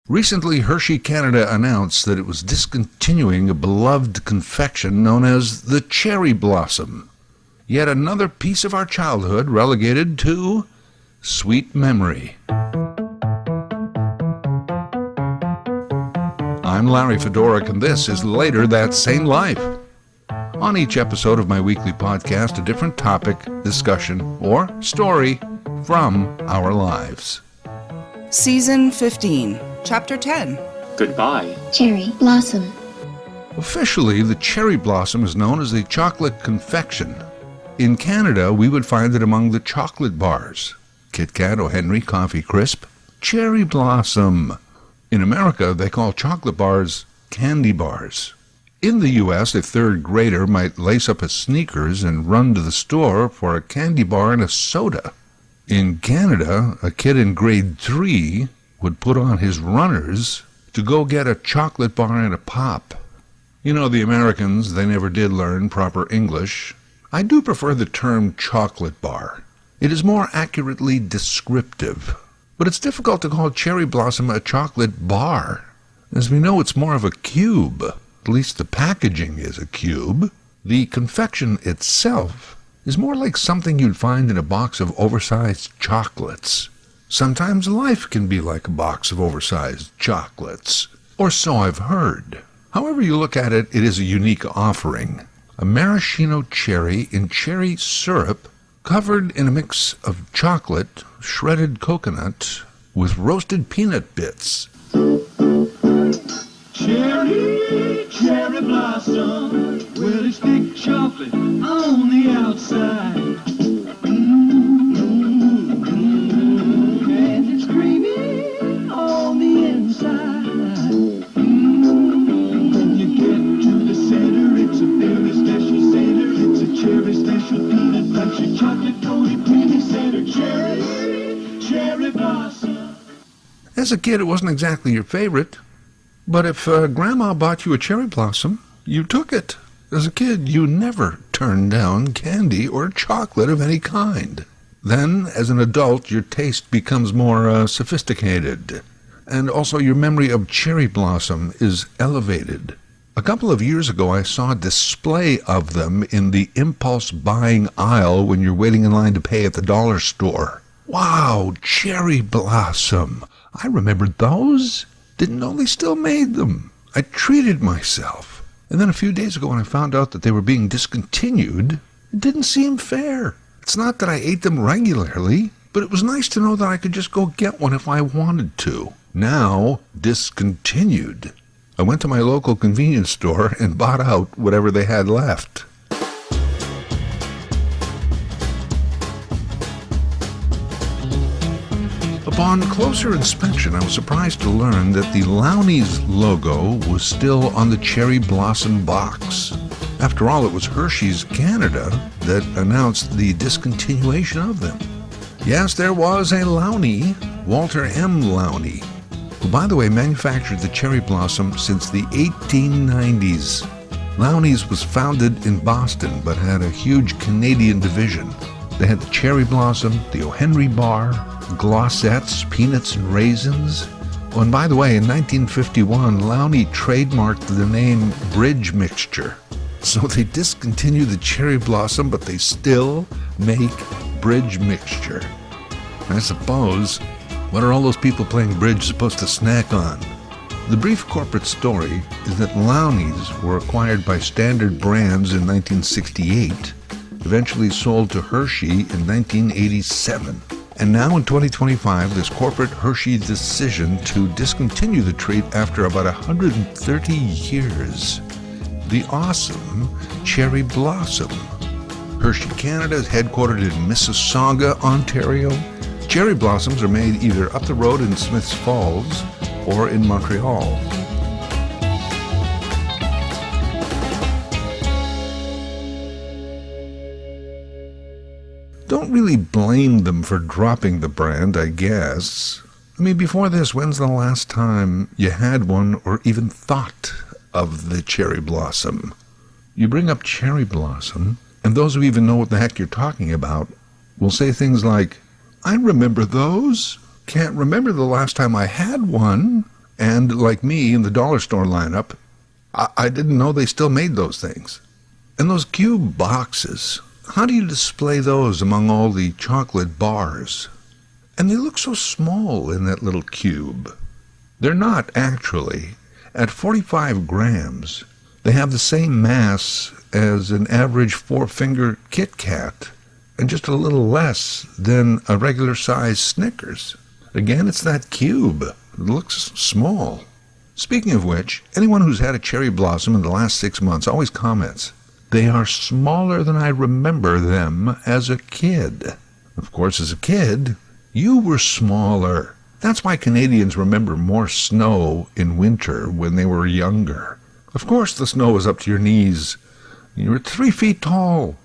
Recently, Hershey Canada announced that it was discontinuing a beloved confection known as the Cherry Blossom. Yet another piece of our childhood relegated to sweet memory. I'm Larry Fedoruk, and this is Later That Same Life. On each episode of my weekly podcast, a different topic, discussion, or story from our lives. Season 15, Chapter 10. Goodbye. Cherry Blossom. Officially, the cherry blossom is known as a chocolate confection. In Canada, we would find it among the chocolate bars. Kit Kat, O. Henry, Coffee Crisp, Cherry Blossom. In America, they call chocolate bars candy bars. In the U.S., a third grader might lace up his sneakers and run to the store for a candy bar and a soda. In Canada, a kid in grade 3 would put on his runners to go get a chocolate bar and a pop. You know, the Americans, they never did learn proper English. I do prefer the term chocolate bar. It is more accurately descriptive. But it's difficult to call Cherry Blossom a chocolate bar. As we know, it's more of a cube. At least the packaging is a cube. The confection itself is more like something you'd find in a box of oversized chocolates. Sometimes life can be like a box of oversized chocolates, or so I've heard. However you look at it, it is a unique offering. A maraschino cherry in cherry syrup covered in a mix of chocolate, shredded coconut, with roasted peanut bits. Cherry, cherry blossom, well it's thick chocolate on the outside. And it's creamy on the inside. When you get to the center, it's a very special center. It's a cherry special peanut butter chocolate coated creamy center. Cherry blossom. As a kid, it wasn't exactly your favorite. But if Grandma bought you a cherry blossom, you took it. As a kid, you never turned down candy or chocolate of any kind. Then, as an adult, your taste becomes more sophisticated. And also your memory of cherry blossom is elevated. A couple of years ago, I saw a display of them in the impulse buying aisle when you're waiting in line to pay at the dollar store. Wow, cherry blossom. I remembered those. Didn't know they still made them. I treated myself. And then a few days ago when I found out that they were being discontinued, it didn't seem fair. It's not that I ate them regularly, but it was nice to know that I could just go get one if I wanted to. Now, discontinued. I went to my local convenience store and bought out whatever they had left. Upon closer inspection, I was surprised to learn that the Lowney's logo was still on the Cherry Blossom box. After all, it was Hershey's Canada that announced the discontinuation of them. Yes, there was a Lowney, Walter M. Lowney, who, by the way, manufactured the Cherry Blossom since the 1890s. Lowney's was founded in Boston, but had a huge Canadian division. They had the Cherry Blossom, the O. Henry bar, glossettes, peanuts and raisins. Oh, and by the way, in 1951, Lowney trademarked the name Bridge Mixture. So they discontinued the Cherry Blossom, but they still make Bridge Mixture. I suppose, what are all those people playing bridge supposed to snack on? The brief corporate story is that Lowney's were acquired by Standard Brands in 1968, eventually sold to Hershey in 1987. And now in 2025, this corporate Hershey decision to discontinue the treat after about 130 years. The awesome Cherry Blossom. Hershey Canada is headquartered in Mississauga, Ontario. Cherry Blossoms are made either up the road in Smiths Falls or in Montreal. Don't really blame them for dropping the brand, I guess. I mean, before this, when's the last time you had one or even thought of the Cherry Blossom? You bring up Cherry Blossom, and those who even know what the heck you're talking about will say things like, I remember those. Can't remember the last time I had one. And like me in the dollar store lineup, I didn't know they still made those things. And those cube boxes, how do you display those among all the chocolate bars? And they look so small in that little cube. They're not, actually. At 45 grams, they have the same mass as an average four-finger Kit Kat, and just a little less than a regular-sized Snickers. Again, it's that cube. It looks small. Speaking of which, anyone who's had a cherry blossom in the last 6 months always comments, they are smaller than I remember them as a kid. Of course, as a kid, you were smaller. That's why Canadians remember more snow in winter when they were younger. Of course, the snow was up to your knees. You were 3 feet tall.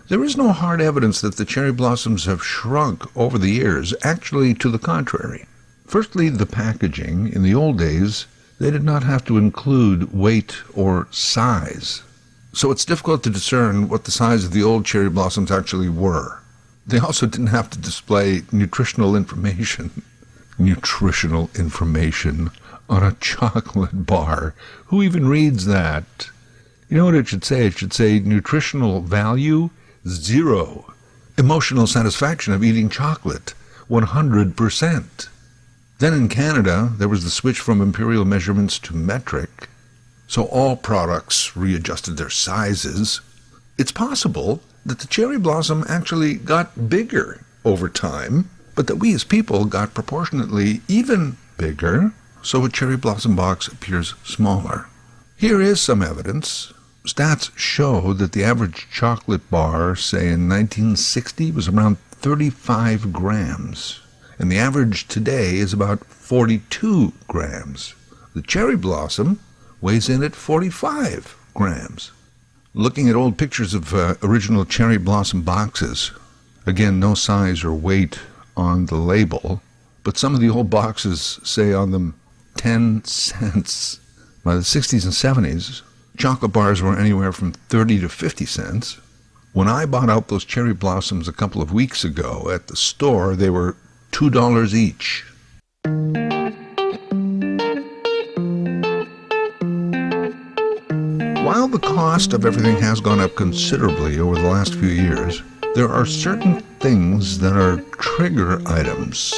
There is no hard evidence that the cherry blossoms have shrunk over the years, actually to the contrary. Firstly, the packaging. In the old days, they did not have to include weight or size. So it's difficult to discern what the size of the old cherry blossoms actually were. They also didn't have to display nutritional information. Nutritional information on a chocolate bar. Who even reads that? You know what it should say? It should say nutritional value, 0. Emotional satisfaction of eating chocolate, 100%. Then in Canada, there was the switch from imperial measurements to metric, so all products readjusted their sizes. It's possible that the cherry blossom actually got bigger over time, but that we as people got proportionately even bigger, so a cherry blossom box appears smaller. Here is some evidence. Stats show that the average chocolate bar, say in 1960, was around 35 grams, and the average today is about 42 grams. The cherry blossom weighs in at 45 grams. Looking at old pictures of original cherry blossom boxes, again, no size or weight on the label, but some of the old boxes say on them 10 cents. By the 60s and 70s, chocolate bars were anywhere from 30 to 50 cents. When I bought out those cherry blossoms a couple of weeks ago at the store, they were $2 each. While the cost of everything has gone up considerably over the last few years, there are certain things that are trigger items.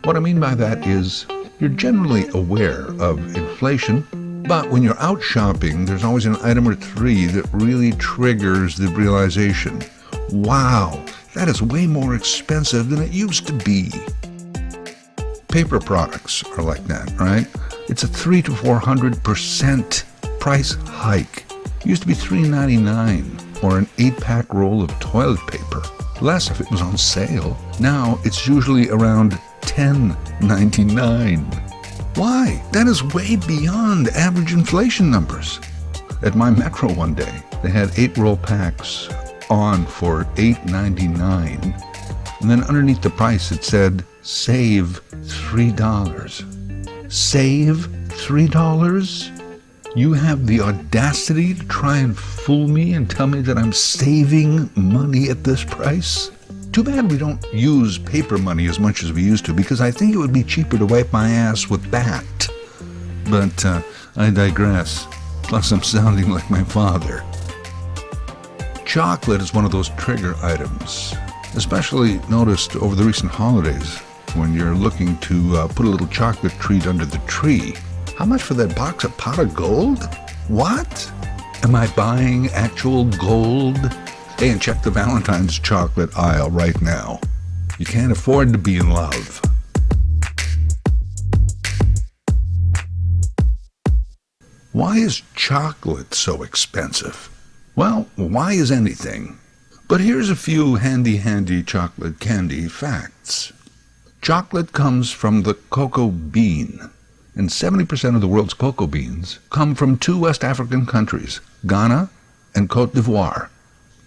What I mean by that is you're generally aware of inflation, but when you're out shopping, there's always an item or three that really triggers the realization, wow, that is way more expensive than it used to be. Paper products are like that, right? It's a 300 to 400% price hike. It used to be $3.99 or an 8-pack roll of toilet paper. Less if it was on sale. Now it's usually around $10.99. Why? That is way beyond average inflation numbers. At my Metro one day, they had 8-roll packs on for $8.99. And then underneath the price it said, save $3. Save $3? You have the audacity to try and fool me and tell me that I'm saving money at this price? Too bad we don't use paper money as much as we used to, because I think it would be cheaper to wipe my ass with that. But I digress. Plus I'm sounding like my father. Chocolate is one of those trigger items, especially noticed over the recent holidays when you're looking to put a little chocolate treat under the tree. How much for that box of pot of gold? What? Am I buying actual gold? Hey, and check the Valentine's chocolate aisle right now. You can't afford to be in love. Why is chocolate so expensive? Well, why is anything? But here's a few handy chocolate candy facts. Chocolate comes from the cocoa bean, and 70% of the world's cocoa beans come from 2 West African countries, Ghana and Cote d'Ivoire.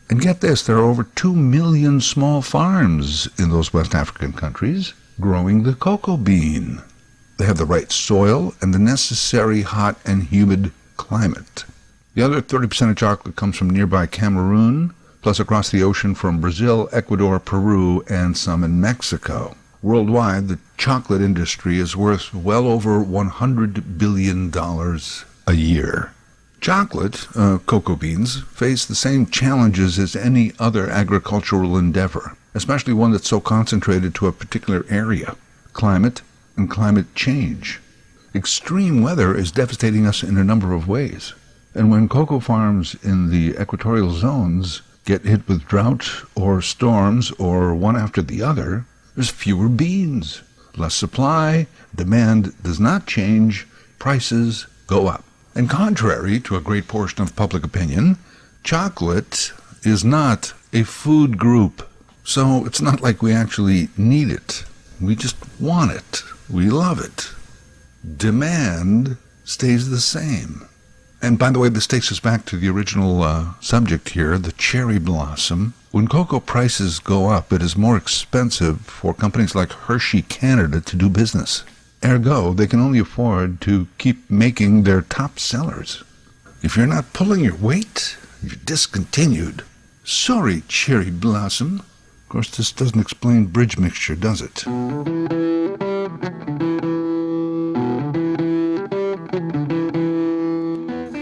And get this, there are over 2 million small farms in those West African countries growing the cocoa bean. They have the right soil and the necessary hot and humid climate. The other 30% of chocolate comes from nearby Cameroon, plus across the ocean from Brazil, Ecuador, Peru, and some in Mexico. Worldwide, the chocolate industry is worth well over $100 billion a year. Chocolate, cocoa beans, face the same challenges as any other agricultural endeavor, especially one that's so concentrated to a particular area: climate and climate change. Extreme weather is devastating us in a number of ways. And when cocoa farms in the equatorial zones get hit with drought or storms or one after the other, there's fewer beans, less supply, demand does not change, prices go up. And contrary to a great portion of public opinion, chocolate is not a food group. So it's not like we actually need it. We just want it. We love it. Demand stays the same. And by the way, this takes us back to the original subject here, the cherry blossom. When cocoa prices go up, it is more expensive for companies like Hershey Canada to do business. Ergo, they can only afford to keep making their top sellers. If you're not pulling your weight, you're discontinued. Sorry, cherry blossom. Of course, this doesn't explain bridge mixture, does it?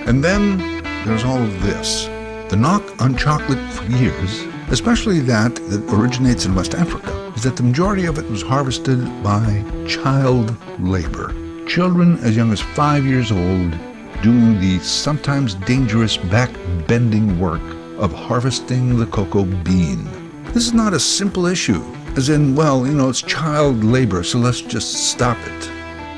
And then there's all of this. The knock on chocolate for years, especially that originates in West Africa, is that the majority of it was harvested by child labor. Children as young as 5 years old doing the sometimes dangerous back-bending work of harvesting the cocoa bean. This is not a simple issue, as in, it's child labor, so let's just stop it.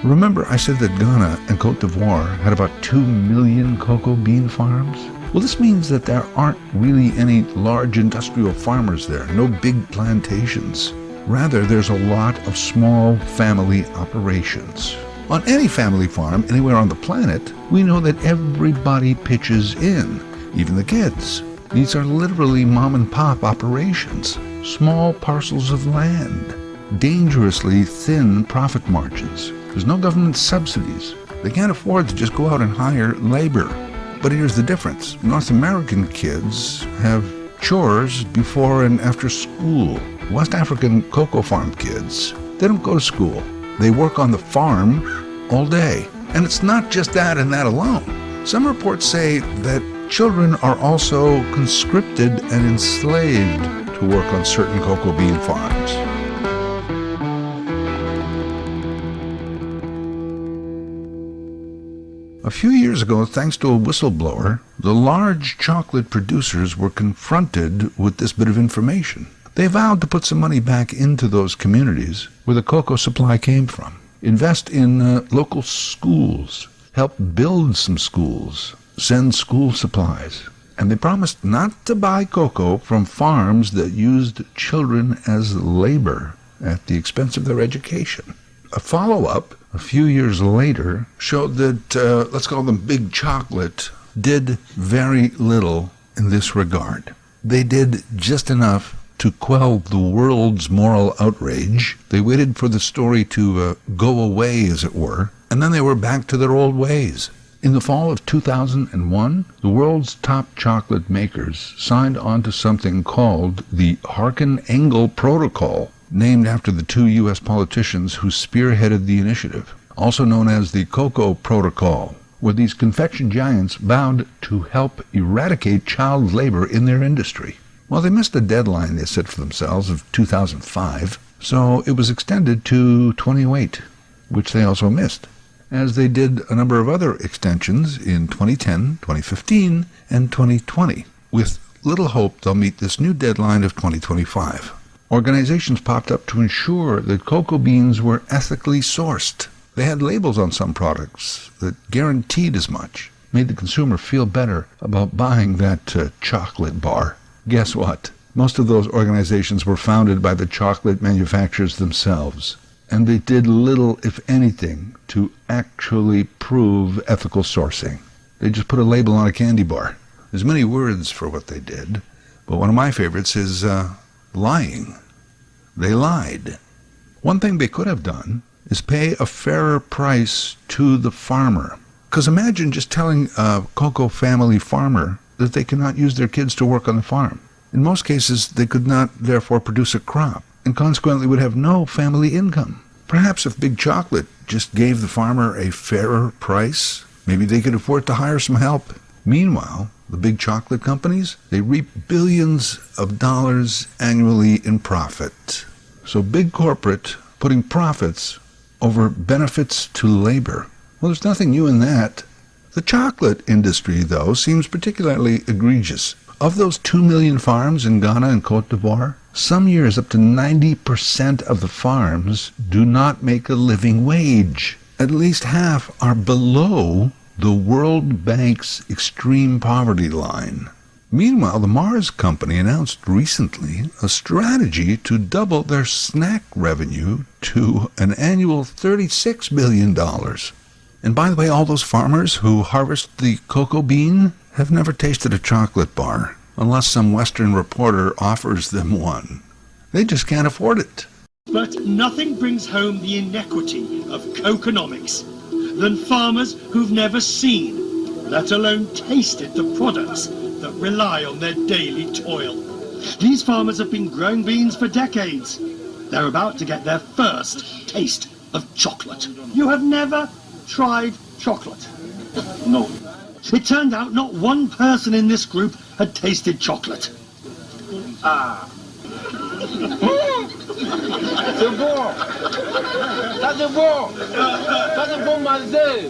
Remember I said that Ghana and Cote d'Ivoire had about 2 million cocoa bean farms? Well, this means that there aren't really any large industrial farmers there, no big plantations. Rather, there's a lot of small family operations. On any family farm anywhere on the planet, we know that everybody pitches in, even the kids. These are literally mom-and-pop operations, small parcels of land, dangerously thin profit margins. There's no government subsidies. They can't afford to just go out and hire labor. But here's the difference. North American kids have chores before and after school. West African cocoa farm kids, they don't go to school. They work on the farm all day. And it's not just that and that alone. Some reports say that children are also conscripted and enslaved to work on certain cocoa bean farms. A few years ago, thanks to a whistleblower, the large chocolate producers were confronted with this bit of information. They vowed to put some money back into those communities where the cocoa supply came from, invest in local schools, help build some schools, send school supplies. And they promised not to buy cocoa from farms that used children as labor at the expense of their education. A follow-up, a few years later, showed that, let's call them Big Chocolate, did very little in this regard. They did just enough to quell the world's moral outrage. They waited for the story to go away, as it were, and then they were back to their old ways. In the fall of 2001, the world's top chocolate makers signed on to something called the Harkin-Engel Protocol, named after the 2 U.S. politicians who spearheaded the initiative, also known as the Cocoa Protocol, where these confection giants vowed to help eradicate child labor in their industry. Well, they missed the deadline they set for themselves of 2005, so it was extended to 2008, which they also missed, as they did a number of other extensions in 2010, 2015, and 2020, with little hope they'll meet this new deadline of 2025. Organizations popped up to ensure that cocoa beans were ethically sourced. They had labels on some products that guaranteed as much, made the consumer feel better about buying that chocolate bar. Guess what? Most of those organizations were founded by the chocolate manufacturers themselves, and they did little, if anything, to actually prove ethical sourcing. They just put a label on a candy bar. There's many words for what they did, but one of my favorites is lying. They lied. One thing they could have done is pay a fairer price to the farmer. Because imagine just telling a cocoa family farmer that they cannot use their kids to work on the farm. In most cases, they could not, therefore, produce a crop. and consequently would have no family income. Perhaps if Big Chocolate just gave the farmer a fairer price, maybe they could afford to hire some help. Meanwhile, the big chocolate companies, they reap billions of dollars annually in profit. So big corporate putting profits over benefits to labor. Well, there's nothing new in that. The chocolate industry, though, seems particularly egregious. Of those 2 million farms in Ghana and Cote d'Ivoire, some years up to 90% of the farms do not make a living wage. At least half are below the World Bank's extreme poverty line. Meanwhile, the Mars Company announced recently a strategy to double their snack revenue to an annual $36 billion. And by the way, all those farmers who harvest the cocoa bean have never tasted a chocolate bar, unless some Western reporter offers them one. They just can't afford it. But nothing brings home the inequity of coconomics than farmers who've never seen, let alone tasted, the products that rely on their daily toil. These farmers have been growing beans for decades. They're about to get their first taste of chocolate. You have never tried chocolate? No. It turned out not one person in this group had tasted chocolate. Ah. C'est bon. Ça c'est bon. Ça c'est bon manger.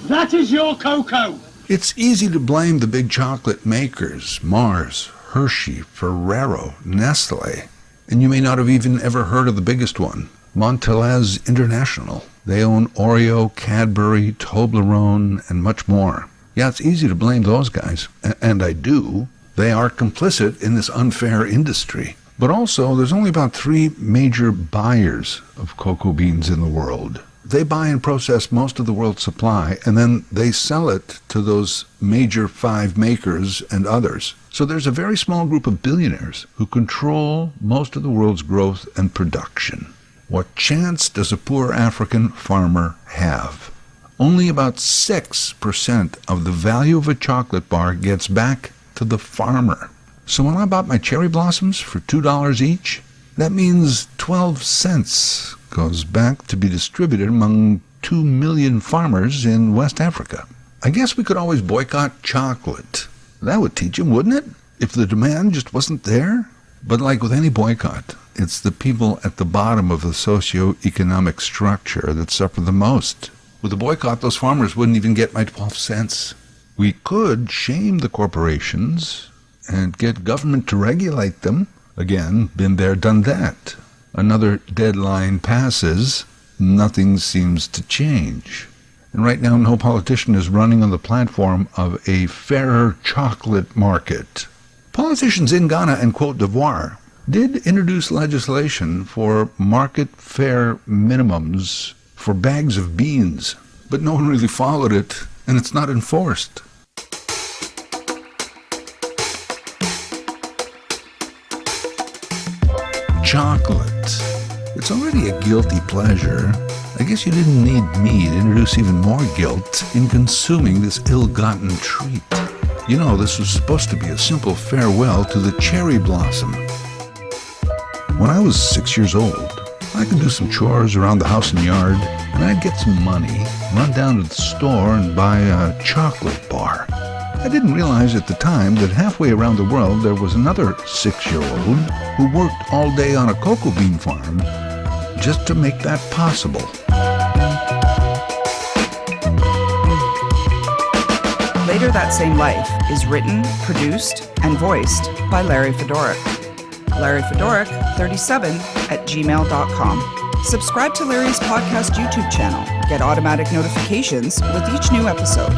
That is your cocoa. It's easy to blame the big chocolate makers, Mars, Hershey, Ferrero, Nestle. And you may not have even ever heard of the biggest one, Mondelez International. They own Oreo, Cadbury, Toblerone, and much more. Yeah, it's easy to blame those guys, and I do. They are complicit in this unfair industry. But also, there's only about 3 major buyers of cocoa beans in the world. They buy and process most of the world's supply, and then they sell it to those major 5 makers and others. So there's a very small group of billionaires who control most of the world's growth and production. What chance does a poor African farmer have? Only about 6% of the value of a chocolate bar gets back to the farmer. So when I bought my cherry blossoms for $2 each, that means 12 cents goes back to be distributed among 2 million farmers in West Africa. I guess we could always boycott chocolate. That would teach them, wouldn't it? If the demand just wasn't there? But like with any boycott, it's the people at the bottom of the socio-economic structure that suffer the most. With a boycott, those farmers wouldn't even get my 12 cents. We could shame the corporations and get government to regulate them. Again, been there, done that. Another deadline passes, nothing seems to change. And right now, no politician is running on the platform of a fairer chocolate market. Politicians in Ghana and Cote d'Ivoire did introduce legislation for market fair minimums for bags of beans, but no one really followed it, and it's not enforced. Chocolate. It's already a guilty pleasure. I guess you didn't need me to introduce even more guilt in consuming this ill-gotten treat. You know, this was supposed to be a simple farewell to the cherry blossom. When I was 6 years old, I could do some chores around the house and yard, and I'd get some money, run down to the store and buy a chocolate bar. I didn't realize at the time that halfway around the world there was another 6-year-old who worked all day on a cocoa bean farm just to make that possible. Later That Same Life is written, produced, and voiced by Larry Fedoruk. Larry Fedoruk, 37 at gmail.com. Subscribe to Larry's podcast YouTube channel. Get automatic notifications with each new episode.